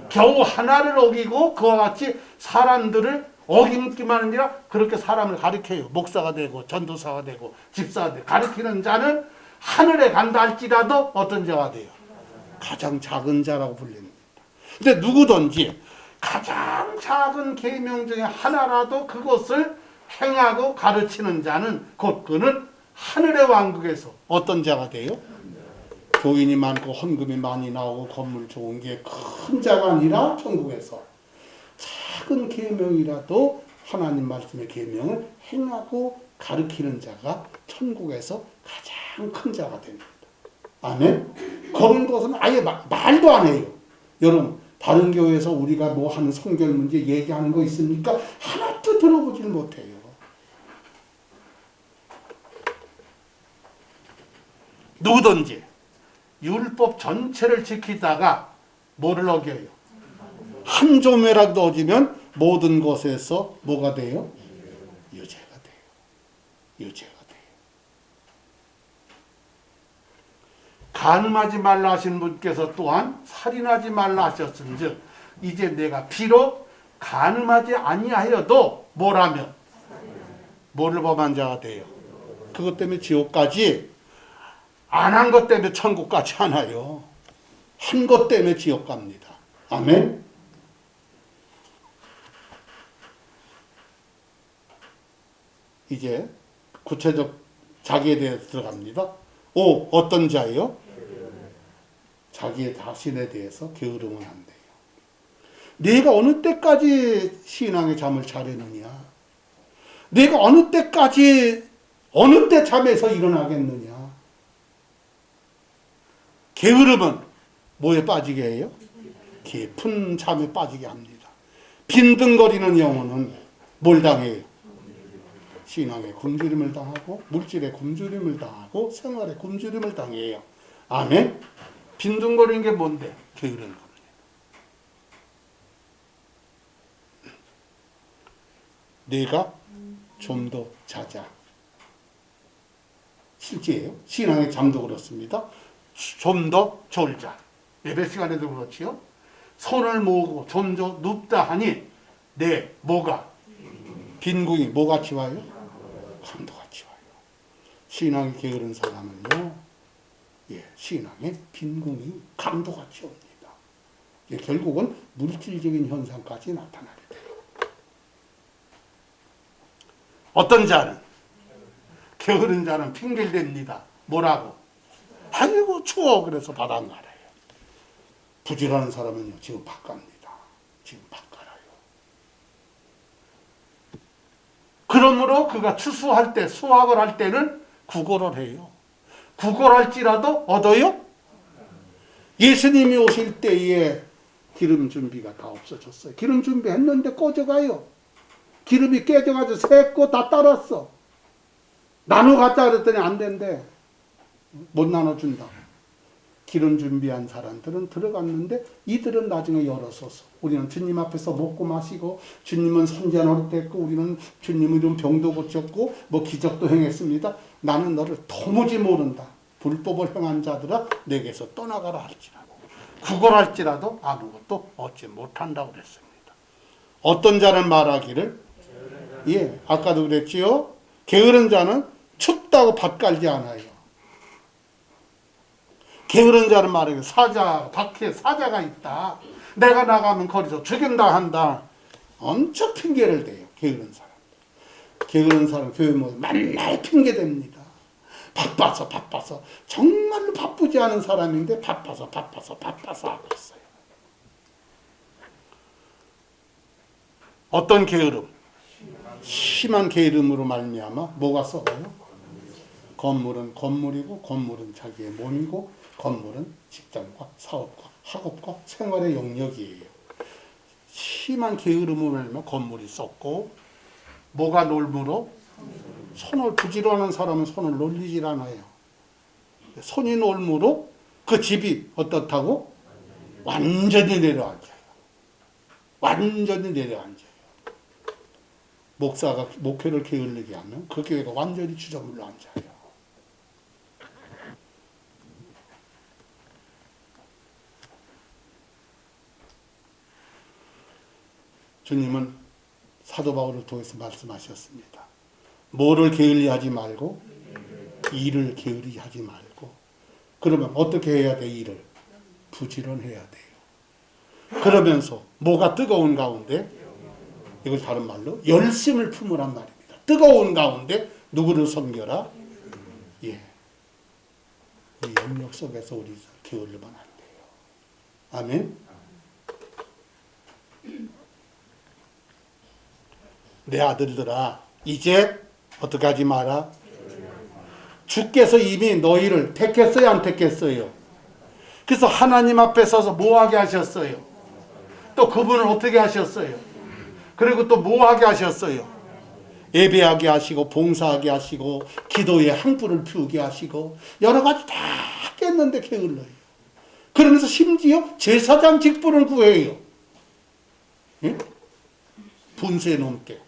겨우 하나를 어기고 그와 같이 사람들을 어김기만 아니라 그렇게 사람을 가르쳐요. 목사가 되고 전도사가 되고 집사가 되고 가르치는 자는 하늘에 간다 할지라도 어떤 자가 돼요? 가장 작은 자라고 불립니다. 근데 누구든지 가장 작은 계명 중에 하나라도 그것을 행하고 가르치는 자는 곧 그는 하늘의 왕국에서 어떤 자가 돼요? 교인이 많고 헌금이 많이 나오고 건물 좋은 게 큰 자가 아니라 천국에서 작은 계명이라도 하나님 말씀의 계명을 행하고 가르치는 자가 천국에서 가장 큰 자가 됩니다. 아멘. 그런 것은 아예 말도 안 해요. 여러분 다른 교회에서 우리가 뭐 하는 성결 문제 얘기하는 거 있습니까? 하나도 들어보질 못해요. 누구든지 율법 전체를 지키다가 뭐를 어겨요? 한 조매라도 어기면 모든 것에서 뭐가 돼요? 유죄가 돼요. 유죄가 돼요. 간음하지 말라 하신 분께서 또한 살인하지 말라 하셨은즉 이제 내가 비록 간음하지 아니하여도 뭐라면 뭐를 범한 자가 돼요? 그것 때문에 지옥까지 안 한 것 때문에 천국 가지 않아요. 한 것 때문에 지옥 갑니다. 아멘. 이제 구체적 자기에 대해서 들어갑니다. 어떤 자예요? 자기의 자신에 대해서 게으르면 안 돼요. 네가 어느 때까지 신앙의 잠을 자려느냐? 네가 어느 때까지 어느 때 잠에서 일어나겠느냐? 게으름은 뭐에 빠지게 해요? 깊은 잠에 빠지게 합니다. 빈둥거리는 영혼은 뭘 당해요? 신앙의 굶주림을 당하고 물질의 굶주림을 당하고 생활의 굶주림을 당해요. 아멘. 빈둥거리는 게 뭔데? 게으른 겁니다. 내가 좀 더 자자. 실제예요. 신앙의 잠도 그렇습니다. 좀 더 졸자. 예배 시간에도 그렇지요. 손을 모으고 좀 더 눕다 하니 내 뭐가? 빈궁이 뭐같이 와요? 강도같이 와요. 신앙이 게으른 사람은요, 신앙의 빈궁이 강도같이 옵니다. 결국은 물질적인 현상까지 나타나게 돼요. 어떤 자는, 게으른 자는 핑계를 댑니다. 뭐라고? 아이고 추워 그래서 바다 안 갈아요. 부지런한 사람은요 지금 밥 갑니다. 지금 밥 갈아요. 그러므로 그가 추수할 때 수확을 할 때는 구걸을 해요. 구걸할지라도 얻어요? 예수님이 오실 때에 기름 준비가 다 없어졌어요. 기름 준비했는데 꺼져가요. 기름이 깨져가지고 새거 다 따랐어. 나눠 갖자 그랬더니 안 된대. 못 나눠준다. 기름 준비한 사람들은 들어갔는데 이들은 나중에 열어서서 우리는 주님 앞에서 먹고 마시고 주님은 선지자 노릇했고 우리는 주님 이름 병도 고쳤고 뭐 기적도 행했습니다. 나는 너를 도무지 모른다. 불법을 행한 자들아 내게서 떠나가라 할지라도 구걸할지라도 아무것도 얻지 못한다고 그랬습니다. 어떤 자는 말하기를 아까도 그랬지요. 게으른 자는 춥다고 밥 깔지 않아요. 게으른 자는 말하기를 밖에 사자가 있다. 내가 나가면 거기서 죽인다 한다. 엄청 핑계를 대요. 게으른 사람. 게으른 사람 교회 모여 맨날 핑계댑니다. 바빠서 정말로 바쁘지 않은 사람인데 바빠서 하고 있어요. 어떤 게으름? 심한 게으름으로 말미암아 뭐가 썩어요? 건물은 건물이고 건물은 자기의 몸이고 건물은 직장과 사업과 학업과 생활의 영역이에요. 심한 게으름으로 말미암아 건물이 썩고 뭐가 놀므로? 손을 부지런한 사람은 손을 놀리질 않아요. 손이 놀므로 그 집이 어떻다고? 완전히 내려앉아요. 완전히 내려앉아요. 목사가 목회를 게을르게 하면 그 교회가 완전히 주저물러 앉아요. 주님은 사도 바울을 통해서 말씀하셨습니다. 뭐를 게을리 하지 말고 일을 게을리 하지 말고. 그러면 어떻게 해야 돼? 일을 부지런해야 돼요. 그러면서 뭐가 뜨거운 가운데, 이걸 다른 말로 열심을 품으란 말입니다. 뜨거운 가운데 누구를 섬겨라? 예. 이 영역 속에서 우리 게을르면 안 돼요. 아멘. 내 아들들아, 이제 어떻게 하지 마라? 주께서 이미 너희를 택했어요, 안 택했어요? 그래서 하나님 앞에 서서 뭐 하게 하셨어요? 또 그분을 어떻게 하셨어요? 그리고 또 뭐 하게 하셨어요? 예배하게 하시고 봉사하게 하시고 기도에 항불을 피우게 하시고 여러 가지 다 하겠는데 게을러요. 그러면서 심지어 제사장 직분을 구해요. 예? 분수에 넘게.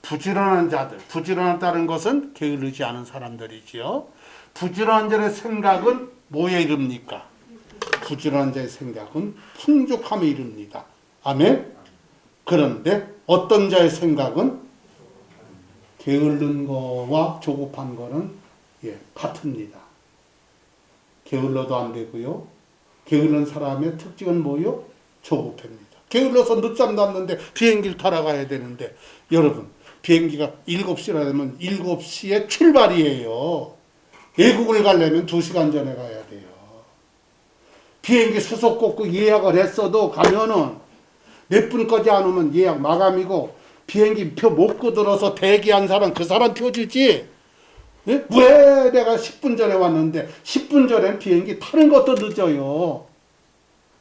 부지런한 자들, 부지런하다는 것은 게으르지 않은 사람들이지요. 부지런한 자의 생각은 뭐에 이릅니까? 부지런한 자의 생각은 풍족함에 이릅니다. 아멘? 그런데 어떤 자의 생각은 게으른 거와 조급한 거는 같습니다. 게을러도 안 되고요. 게으른 사람의 특징은 뭐요? 조급합니다. 게을러서 늦잠 잤는데 비행기를 타러 가야 되는데 여러분 비행기가 7시라 되면 7시에 출발이에요. 외국을 가려면 2시간 전에 가야 돼요. 비행기 수속 꽂고 예약을 했어도 가면은 몇 분까지 안 오면 예약 마감이고 비행기 표 못 끊어서 대기한 사람 그 사람 표주지. 네? 왜 내가 10분 전에 왔는데 10분 전엔 비행기 타는 것도 늦어요.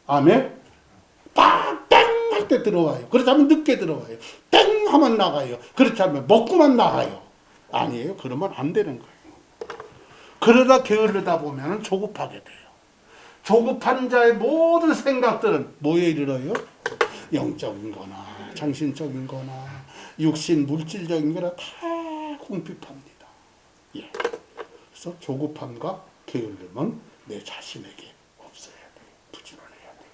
아멘? 땡 할 때 들어와요. 그렇다면 늦게 들어와요. 땡 하면 나가요. 그렇지 않으면 먹고만 나가요. 아니에요. 그러면 안 되는 거예요. 그러다 게으르다 보면 조급하게 돼요. 조급한 자의 모든 생각들은 뭐에 이르러요? 영적인 거나 정신적인 거나 육신 물질적인 거나 다 궁핍합니다. 예. 그래서 조급함과 게을름은 내 자신에게 없어야 돼요. 부지런해야 돼요.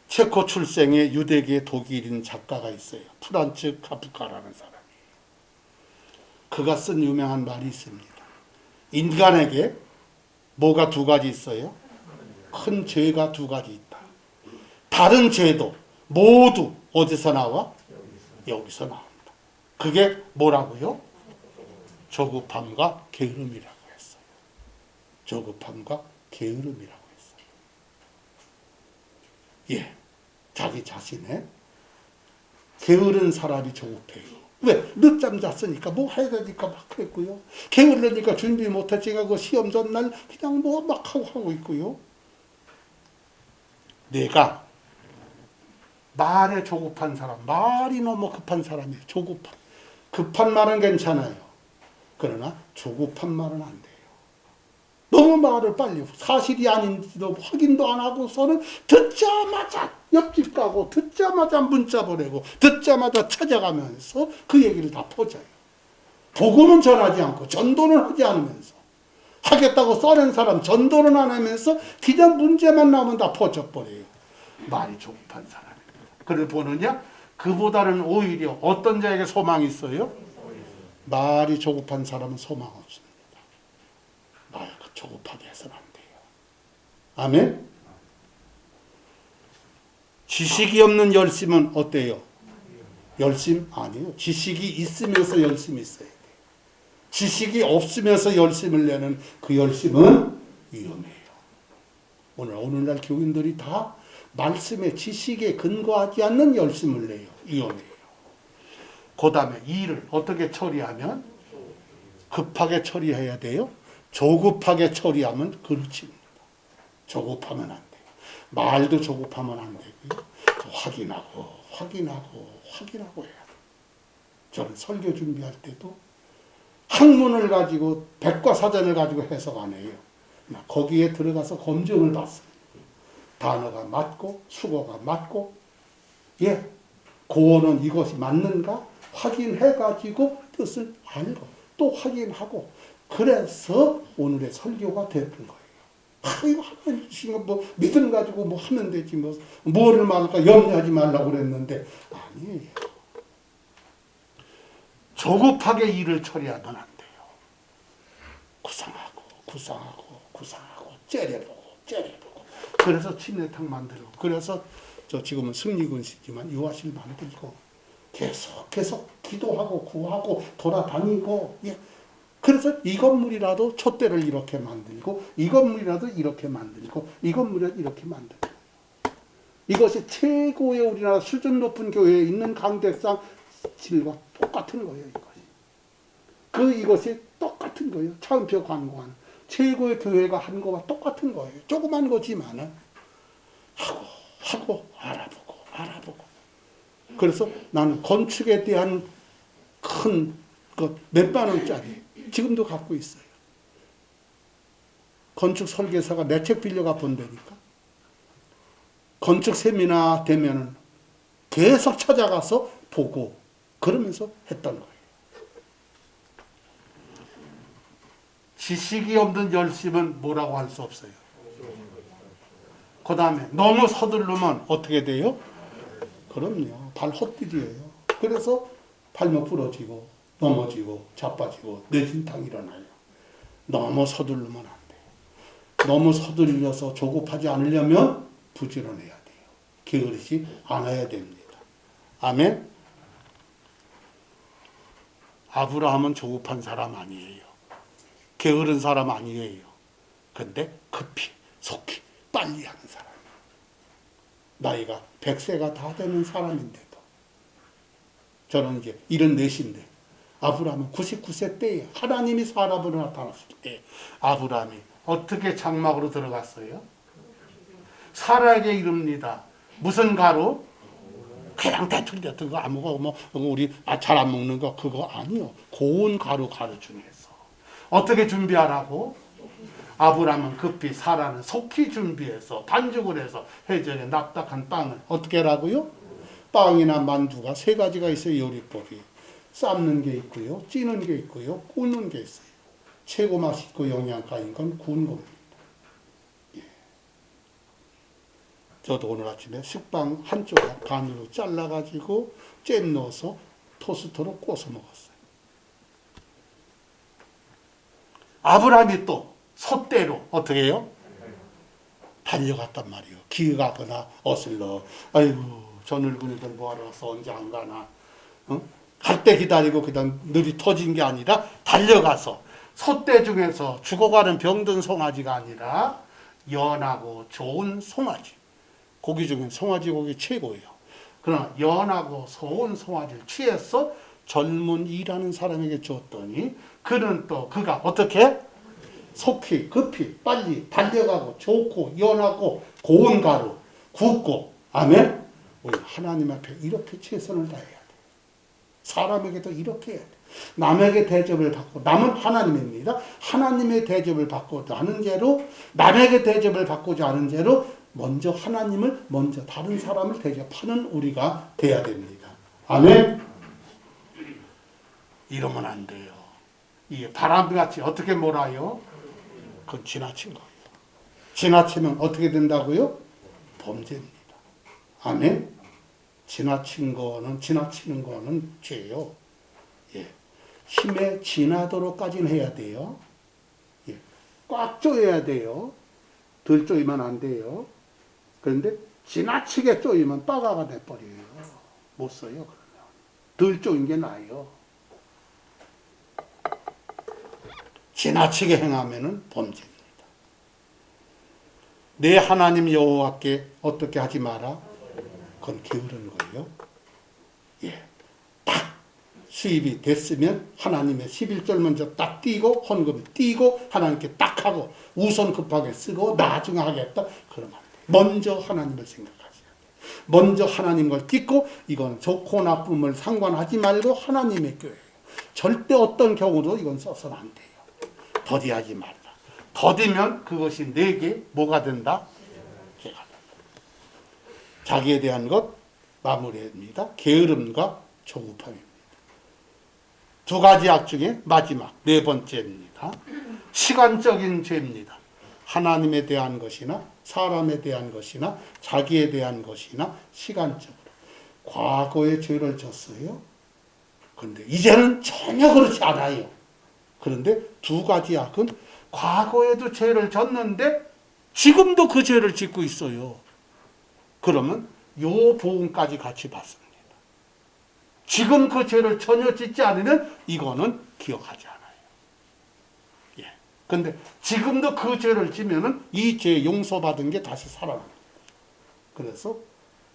체코 출생의 유대계 독일인 작가가 있어요. 프란츠 카프카라는 사람이. 그가 쓴 유명한 말이 있습니다. 인간에게 뭐가 두 가지 있어요? 큰 죄가 두 가지 있다. 다른 죄도 모두 어디서 나와? 여기서 나온다. 그게 뭐라고요? 조급함과 게으름이라고 했어요. 조급함과 게으름이라고 했어요. 예, 자기 자신의 게으른 사람이 조급해요. 왜? 늦잠 잤으니까 뭐 해야 되니까 막 그랬고요. 게을르니까 준비 못했지가 그 시험 전날 그냥 뭐 막 하고 있고요. 내가 말에 조급한 사람, 말이 너무 급한 사람이에요. 조급한. 급한 말은 괜찮아요. 그러나 조급한 말은 안 돼요. 너무 말을 빨리 사실이 아닌지도 확인도 안 하고서는 듣자마자 옆집 가고 듣자마자 문자 보내고 듣자마자 찾아가면서 그 얘기를 다 퍼져요. 복음은 전하지 않고 전도는 하지 않으면서 하겠다고 써낸 사람 전도는 안 하면서 그냥 문제만 나오면 다 퍼져버려요. 말이 조급한 사람입니다. 그를 보느냐? 그보다는 오히려 어떤 자에게 소망이 있어요? 말이 조급한 사람은 소망 없습니다. 말 조급하게 해서는 안 돼요. 아멘? 지식이 없는 열심은 어때요? 열심 아니에요. 지식이 있으면서 열심이 있어야 돼요. 지식이 없으면서 열심을 내는 그 열심은 위험해요. 오늘날 교인들이 다 말씀의 지식에 근거하지 않는 열심을 내요. 위험해요. 그 다음에 일을 어떻게 처리하면? 급하게 처리해야 돼요. 조급하게 처리하면 그르칩니다. 조급하면 안 돼요. 말도 조급하면 안 되고요. 확인하고 해야 돼요. 저는 설교 준비할 때도 학문을 가지고 백과사전을 가지고 해석 안 해요. 거기에 들어가서 검증을 받습니다. 단어가 맞고 수거가 맞고 고어는 이것이 맞는가 확인해가지고 뜻을 알고 또 확인하고 그래서 오늘의 설교가 되는 거예요. 이거 하나님 주신 거 뭐 믿음 가지고 뭐 하면 되지 뭐를 말할까 염려하지 말라고 그랬는데 아니에요. 조급하게 일을 처리하면 안 돼요. 구상하고 째려보고 그래서 침례탕 만들고 그래서 저 지금은 승리군시지만 유아실 만들고 계속 기도하고 구하고 돌아다니고 그래서 이 건물이라도 촛대를 이렇게 만들고 이 건물이라도 이렇게 만들고 이 건물이라도 이렇게 만들고 이것이 최고의 우리나라 수준 높은 교회에 있는 강대상 질과 똑같은 거예요. 이것이 똑같은 거예요. 차은표 관고한 최고의 교회가 한 거와 똑같은 거예요. 조그만 거지만은 하고 알아보고 그래서 나는 건축에 대한 큰 것 몇만 원짜리 지금도 갖고 있어요. 건축 설계사가 내 책 빌려가 본다니까. 건축 세미나 되면은 계속 찾아가서 보고 그러면서 했던 거예요. 지식이 없는 열심은 뭐라고 할 수 없어요. 그 다음에 너무 서두르면 어떻게 돼요? 그럼요. 발 헛디디예요. 그래서 발목 부러지고 넘어지고 자빠지고 뇌진탕 일어나요. 너무 서두르면 안 돼요. 너무 서둘러서 조급하지 않으려면 부지런해야 돼요. 게으르지 않아야 됩니다. 아멘. 아브라함은 조급한 사람 아니에요. 게으른 사람 아니에요. 근데 급히 속히 빨리 하는 사람. 나이가 100세가 다 되는 사람인데도 저는 이제 74인데 아브라함은 99세 때에 하나님이 사람으로 나타났을 때 아브라함이 어떻게 장막으로 들어갔어요? 사라에게 이릅니다. 무슨 가루? 그냥 대충 거 아무거 우리 잘 안 먹는 거 그거 아니요. 고운 가루 중에서 어떻게 준비하라고? 아브라함은 급히 사라는 속히 준비해서 반죽을 해서 해전에 납작한 빵을 어떻게 하라고요? 빵이나 만두가 세 가지가 있어요. 요리법이. 삶는 게 있고요. 찌는 게 있고요. 구우는 게 있어요. 최고 맛있고 영양가인 건 구운 겁니다. 저도 오늘 아침에 식빵 한쪽을 반으로 잘라가지고 잼 넣어서 토스트로 구워서 먹었어요. 아브라함이 또 소대로 어떻게 해요? 달려갔단 말이에요. 기가 가거나 어슬러. 아이고 저 늙은이들 뭐하러 와서 언제 안 가나. 갈 때 기다리고 그냥 늘이 터진 게 아니라 달려가서 소대 중에서 죽어가는 병든 송아지가 아니라 연하고 좋은 송아지. 고기 중에 송아지 고기 최고예요. 그러나 연하고 좋은 송아지를 취해서 젊은 일하는 사람에게 줬더니 그는 또 그가 어떻게? 속히 급히 빨리 달려가고 좋고 연하고 고운 가루 굽고 아멘. 우리 하나님 앞에 이렇게 최선을 다해야 돼. 사람에게도 이렇게 해야 돼. 남에게 대접을 받고 남은 하나님입니다. 하나님의 대접을 받고자 하는 죄로 남에게 대접을 받고자 하는 죄로 먼저 하나님을 먼저 다른 사람을 대접하는 우리가 돼야 됩니다. 아멘. 이러면 안 돼요. 이게 바람같이 어떻게 몰아요? 그건 지나친 거예요. 지나치면 어떻게 된다고요? 범죄입니다. 아멘. 지나치는 거는 죄요. 힘에 지나도록까지는 해야 돼요. 꽉 조여야 돼요. 덜 조이면 안 돼요. 그런데 지나치게 쪼이면 빠가가 돼버려요. 못 써요. 그러면 덜 쪼인 게 나아요. 지나치게 행하면은 범죄입니다. 내 하나님 여호와께 어떻게 하지 마라? 그건 게으른 거예요. 예, 딱 수입이 됐으면 하나님의 11절 먼저 딱 띄고 헌금 띄고 하나님께 딱 하고 우선 급하게 쓰고 나중에 하겠다. 그러면 안 돼. 먼저 하나님을 생각하셔야 돼. 먼저 하나님 걸 띄고 이건 좋고 나쁨을 상관하지 말고 하나님의 교회예요. 절대 어떤 경우도 이건 써서는 안 돼요. 더디하지 말라. 더디면 그것이 내게 뭐가 된다? 죄가 된다. 자기에 대한 것 마무리입니다. 게으름과 조급함입니다. 두 가지 악 중에 마지막 네 번째입니다. 시간적인 죄입니다. 하나님에 대한 것이나 사람에 대한 것이나 자기에 대한 것이나 시간적으로 과거에 죄를 졌어요. 그런데 이제는 전혀 그렇지 않아요. 그런데 두 가지 악은 과거에도 죄를 졌는데 지금도 그 죄를 짓고 있어요. 그러면 요 보응까지 같이 받습니다. 지금 그 죄를 전혀 짓지 않으면 이거는 기억하지 않아요. 예. 근데 지금도 그 죄를 지면은 이 죄 용서받은 게 다시 살아납니다. 그래서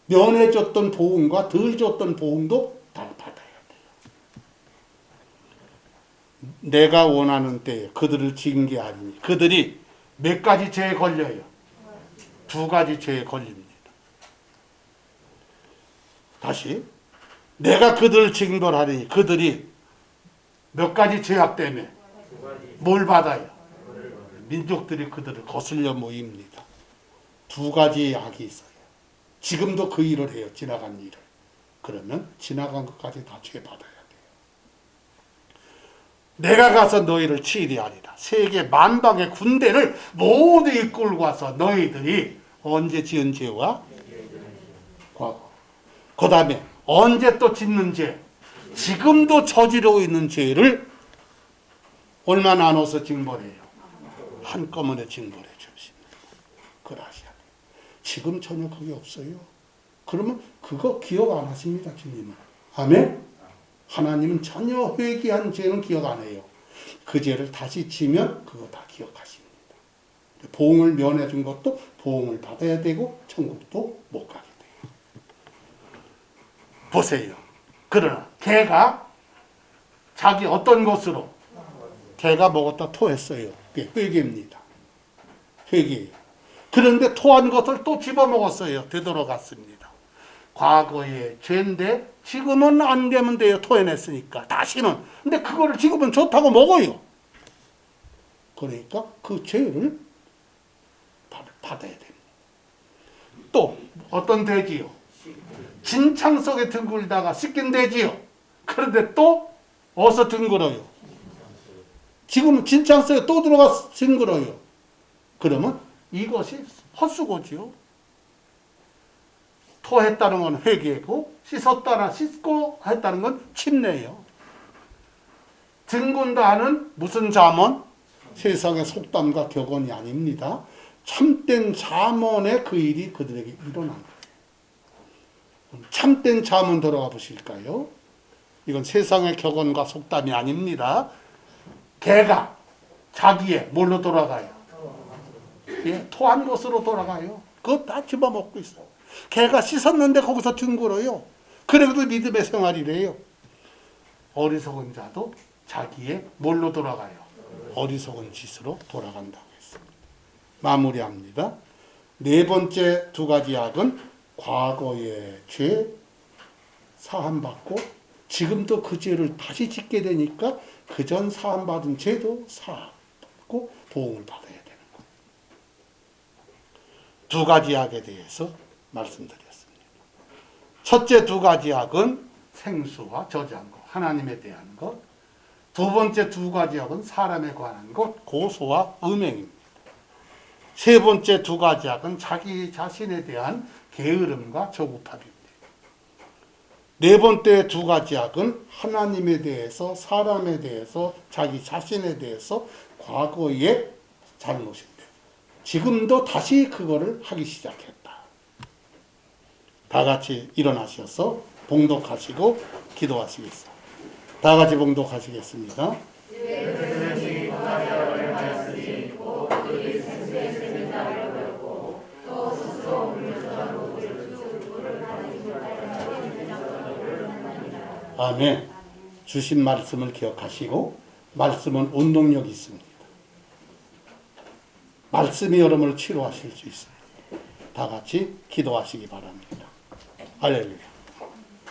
면해줬던 보응과 덜 줬던 보응도 다 받아야 돼요. 내가 원하는 때에 그들을 지은 게 아니니 그들이 몇 가지 죄에 걸려요? 두 가지 죄에 걸립니다. 다시 내가 그들을 징벌하리니 그들이 몇 가지 죄악 때문에 뭘 받아요? 민족들이 그들을 거슬려 모입니다. 두 가지 악이 있어요. 지금도 그 일을 해요. 지나간 일을. 그러면 지나간 것까지 다 죄 받아야 돼요. 내가 가서 너희를 치리하리라. 세계 만방의 군대를 모두 이끌고 와서 너희들이 언제 지은 죄와 과거. 그 다음에 언제 또 짓는 죄, 지금도 저지르고 있는 죄를 얼마 나눠서 징벌해요? 한꺼번에 징벌해 주십니다. 그러셔야 돼요. 지금 전혀 그게 없어요. 그러면 그거 기억 안 하십니다. 주님은. 아멘? 하나님은 전혀 회개한 죄는 기억 안 해요. 그 죄를 다시 지면 그거 다 기억하십니다. 보응을 면해 준 것도 보응을 받아야 되고 천국도 못 가게 돼요. 보세요. 그러나 개가 자기 어떤 것으로 개가 먹었다 토했어요. 그게 회개입니다. 회개예요. 그런데 토한 것을 또 집어먹었어요. 되돌아갔습니다. 과거의 죄인데 지금은 안 되면 돼요. 토해냈으니까 다시는. 근데 그거를 지금은 좋다고 먹어요. 그러니까 그 죄를 받아야 됩니다. 또 어떤 돼지요? 진창 속에 둥글다가 씻긴 돼지요. 그런데 또 어디서 둥글어요? 지금 진창 속에 또 들어가서 둥글어요. 그러면 이것이 헛수고지요. 토했다는 건 회개고 씻었다나 씻고 했다는 건 침례예요. 둥근다는 무슨 잠언? 세상의 속담과 격언이 아닙니다. 참된 잠언의 그 일이 그들에게 일어난 거예요. 참된 잠언 들어가 보실까요? 이건 세상의 격언과 속담이 아닙니다. 개가 자기의 뭘로 돌아가요? 예, 토한 곳으로 돌아가요. 그거 다 집어먹고 있어요. 개가 씻었는데 거기서 둥글어요. 그래도 믿음의 생활이래요. 어리석은 자도 자기의 뭘로 돌아가요? 어리석은 짓으로 돌아간다고 했습니다. 마무리합니다. 네 번째 두 가지 악은 과거의 죄 사함받고 지금도 그 죄를 다시 짓게 되니까 그 전 사함받은 죄도 사함받고 보응을 받아야 되는 거예요. 두 가지 악에 대해서 말씀드렸습니다. 첫째 두 가지 악은 생수와 저주한 것, 하나님에 대한 것. 두 번째 두 가지 악은 사람에 관한 것, 고소와 음행입니다. 세 번째 두 가지 악은 자기 자신에 대한 게으름과 조급함입니다. 네 번째 두 가지 악은 하나님에 대해서, 사람에 대해서, 자기 자신에 대해서 과거의 잘못인데 지금도 다시 그거를 하기 시작했다. 다 같이 일어나셔서 봉독하시고 기도하시겠습니다. 다 같이 봉독하시겠습니다. 아멘. 주신 말씀을 기억하시고, 말씀은 운동력이 있습니다. 말씀이 여러분을 치료하실 수 있습니다. 다 같이 기도하시기 바랍니다. 할렐루야.